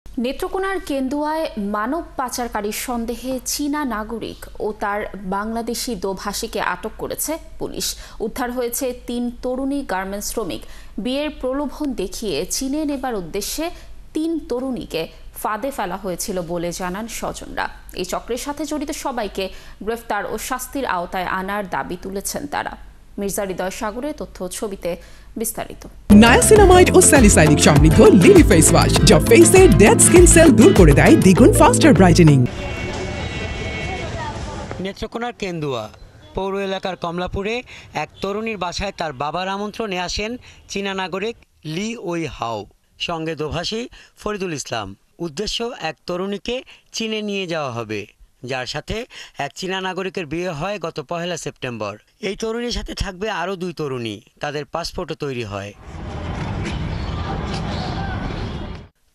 নেত্রকোনার কেন্দুয়ায় মানব পাচারকারীর সন্দেহে চীনা নাগরিক ও তার বাংলাদেশি দোভাষীকে আটক করেছে পুলিশ। উদ্ধার হয়েছে ৩ তরুণী গার্মেন্টস শ্রমিক। বিয়ের প্রলোভন দেখিয়ে চীনে নেবার উদ্দেশ্যে ৩ তরুণীকে ফাঁদে ফেলা হয়েছিল বলে জানান স্বজনরা। এই চক্রের সাথে জড়িত সবাইকে গ্রেফতার ও শাস্তির আওতায় আনার দাবি তুলেছেন তারা। মির্জা হৃদয় সাগরের তথ্য ছবিতে বিস্তারিত। নায়াসিনামাইড ও স্যালিসাইলিক সমৃদ্ধ লিলি ফেস ওয়াশ যা ফেসের ডেড স্কিন সেল দূর করে দেয় দ্বিগুণ ফাস্টার ব্রাইটেনিং। নেত্রকোনার কেন্দুয়া পৌর এলাকার কমলাপুরে এক তরুণীর বাসায় তার বাবার আমন্ত্রণে আসেন চীনা নাগরিক লি ওই হাও, সঙ্গে দোভাষী ফরিদুল ইসলাম। উদ্দেশ্য এক তরুণীকে চীনে নিয়ে যাওয়া হবে, যার সাথে এক চীনা নাগরিকের বিয়ে হয় গত ১ সেপ্টেম্বর। এই তরুণীর সাথে থাকবে আরও ২ তরুণী, তাদের পাসপোর্টও তৈরি হয়।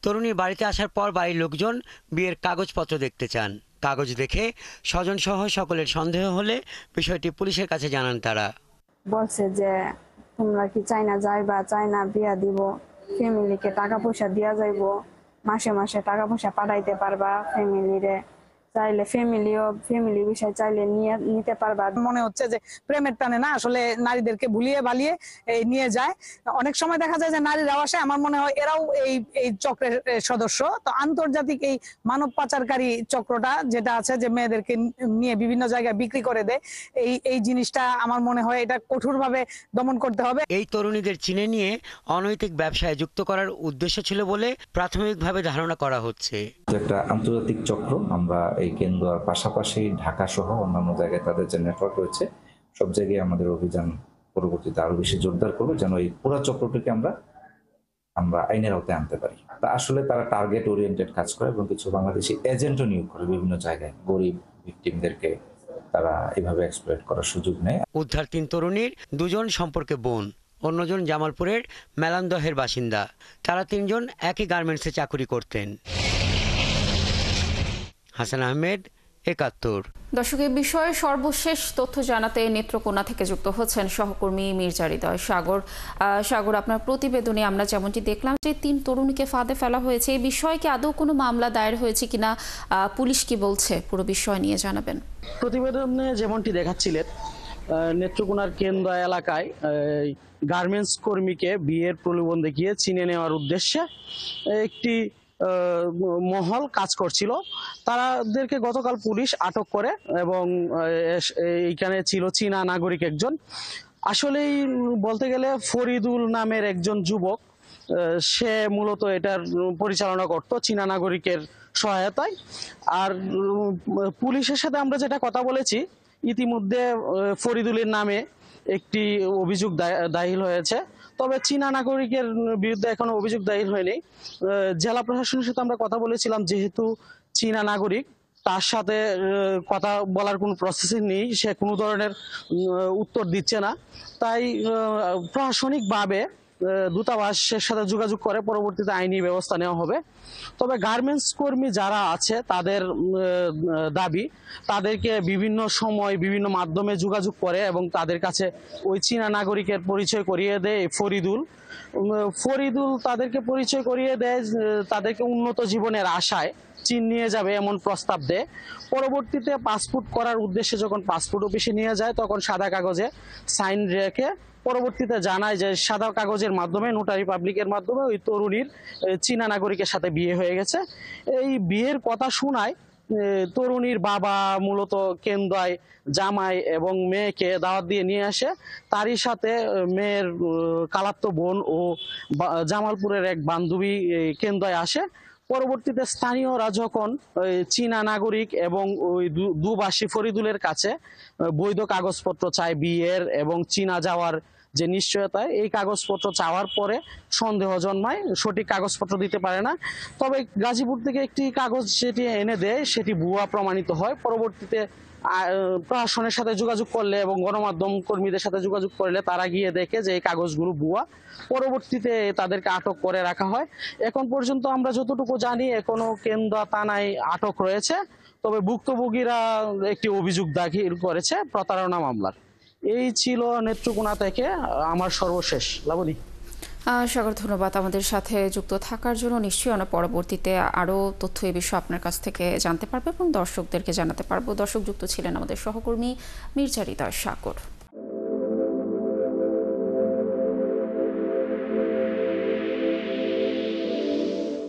তরুণীর বাড়িতে আসার পর বাড়ির লোকজন বিয়ের কাগজপত্র দেখতে চান। কাগজ দেখে স্বজনসহ সকলের সন্দেহ হলে বিষয়টি পুলিশের কাছে জানান তারা। বলছে যে তোমরা কি চাইনা যাইবা, চাইনা বিয়া দিব, ফ্যামিলিকে টাকা পয়সা দিয়া যাইব, মাসে মাসে টাকা পয়সা পাঠাইতে পারবা ফ্যামিলিরে, চাইলে ফ্যামিলি বিষয় চাইলে নিতে পারবা। মনে হচ্ছে যে প্রেমের টানে না আসলে নারীদেরকে ভুলিয়ে বালিয়ে নিয়ে যায়। অনেক সময় দেখা যায় যে নারীরাও আসে, আমার মনে হয় এরাও এই চক্রের সদস্য। তো আন্তর্জাতিক এই মানব পাচারকারী চক্রটা যেটা আছে, যে মেয়েদেরকে নিয়ে বিভিন্ন জায়গায় বিক্রি করে দেয়, এই জিনিসটা আমার মনে হয় এটা কঠোরভাবে দমন করতে হবে। এই তরুণীদের চীনে নিয়ে অনৈতিক ব্যবসায় যুক্ত করার উদ্দেশ্য ছিল বলে প্রাথমিকভাবে ধারণা করা হচ্ছে। একটা আন্তর্জাতিক চক্র। আমরা এই কেন্দ্রের পাশাপাশি ঢাকা সহ অন্যান্য জায়গায় তাদের যে নেটওয়ার্ক রয়েছে, সব জায়গায় আমাদের অভিযান পরবর্তীতে আরো বেশি জোরদার করবো, যেন এই পুরো চক্রটিকে আমরা আইনের আওতায় আনতে পারি। তা আসলে তারা টার্গেট ওরিয়েন্টেড কাজ করে এবং কিছু বাংলাদেশি এজেন্টও নিয়োগ করে বিভিন্ন জায়গায়। গরিব ভিকটিমদেরকে তারা এইভাবে এক্সপ্লয়েট করার সুযোগ নেয়। উদ্ধার ৩ তরুণীর ২ জন সম্পর্কে বোন, অন্যজন জামালপুরের মেলান্দহের বাসিন্দা। তারা ৩ জন একই গার্মেন্টসে চাকুরি করতেন। হাসান আহমেদ, ৭১। দর্শক, এই বিষয়ে সর্বশেষ তথ্য জানাতে নেত্রকোনা থেকে যুক্ত হচ্ছেন সহকর্মী মির্জা হৃদয় সাগর। সাগর, আপনার প্রতিবেদনে আমরা যেমনটি দেখলাম যে ৩ তরুণীকে ফাঁদে ফেলা হয়েছে, এই বিষয়ে কি আদৌ কোনো মামলা দায়ের হয়েছে কিনা, পুলিশ কি বলছে, পুরো বিষয় নিয়ে জানাবেন। প্রতিবেদনে যেমনটি দেখাচ্ছিলেন, নেত্রকোনার কেন্দুয়া এলাকায় গার্মেন্টস কর্মীকে বিয়ের প্রলোভন দেখিয়ে চীনে নেওয়ার উদ্দেশ্যে একটি মহল কাজ করছিল। তাদেরকে গতকাল পুলিশ আটক করে এবং এইখানে ছিল চীনা নাগরিক একজন। আসলেই বলতে গেলে ফরিদুল নামের একজন যুবক, সে মূলত এটার পরিচালনা করত চীনা নাগরিকের সহায়তায়। আর পুলিশের সাথে আমরা যেটা কথা বলেছি, ইতিমধ্যে ফরিদুলের নামে একটি অভিযোগ দাখিল হয়েছে, তবে চীনা নাগরিকের বিরুদ্ধে এখনো অভিযোগ দায়ের হয়নি। জেলা প্রশাসনের সাথে আমরা কথা বলেছিলাম, যেহেতু চীনা নাগরিক, তার সাথে কথা বলার কোনো প্রসেসিং নেই, সে কোনো ধরনের উত্তর দিচ্ছে না, তাই প্রশাসনিকভাবে দূতাবাসের সাথে যোগাযোগ করে পরবর্তীতে আইনি ব্যবস্থা নেওয়া হবে। তবে গার্মেন্টস কর্মী যারা আছে তাদের দাবি, তাদেরকে বিভিন্ন সময় বিভিন্ন মাধ্যমে যোগাযোগ করে এবং তাদের কাছে ওই চীনা নাগরিকের পরিচয় করিয়ে দেয় ফরিদুল তাদেরকে পরিচয় করিয়ে দেয়, তাদেরকে উন্নত জীবনের আশায় চীন নিয়ে যাবে এমন প্রস্তাব দেয়। পরবর্তীতে পাসপোর্ট করার উদ্দেশ্যে যখন পাসপোর্ট অফিসে নিয়ে যায়, তখন সাদা কাগজে সাইন রেখে পরবর্তীতে জানায় যে সাদা কাগজের মাধ্যমে, নোটারি পাবলিকের মাধ্যমে ওই তরুণীর চীনা নাগরিকের সাথে বিয়ে হয়ে গেছে। এই বিয়ের কথা শোনায় তরুণীর বাবা মূলত কেন্দুয়ায় জামাই এবং মেয়েকে দাওয়াত দিয়ে নিয়ে আসে। তারই সাথে মেয়ের খালাতো বোন ও জামালপুরের এক বান্ধবী কেন্দুয়ায় আসে। পরবর্তীতে স্থানীয়রা যখন চীনা নাগরিক এবং ওই দুভাষী ফরিদুলের কাছে বৈধ কাগজপত্র চায় বিয়ের এবং চীনা যাওয়ার যে নিশ্চয়তা, এই কাগজপত্র চাওয়ার পরে সন্দেহ জন্মায়, সঠিক কাগজপত্র দিতে পারে না। তবে গাজীপুর থেকে একটি কাগজ সেটি এনে দেয়, সেটি ভুয়া প্রমাণিত হয়। পরবর্তীতে প্রশাসনের সাথে যোগাযোগ করলে এবং গণমাধ্যম কর্মীদের সাথে যোগাযোগ করলে তারা গিয়ে দেখে যে এই কাগজগুলো ভুয়া। পরবর্তীতে তাদেরকে আটক করে রাখা হয়। এখন পর্যন্ত আমরা যতটুকু জানি, এখনো কেন্দুয়া থানায় আটক রয়েছে, তবে ভুক্তভোগীরা একটি অভিযোগ দাখিল করেছে প্রতারণা মামলার। এই ছিল নেত্রকোনা থেকে আমার সর্বশেষ। লাবণী। সাগর, ধন্যবাদ আমাদের সাথে যুক্ত থাকার জন্য। নিশ্চয়ই আমরা পরবর্তীতে আরও তথ্য এ বিষয়ে আপনার কাছ থেকে জানতে পারবো এবং দর্শকদেরকে জানাতে পারবো। দর্শক, যুক্ত ছিলেন আমাদের সহকর্মী মির্জা হৃদয় সাগর।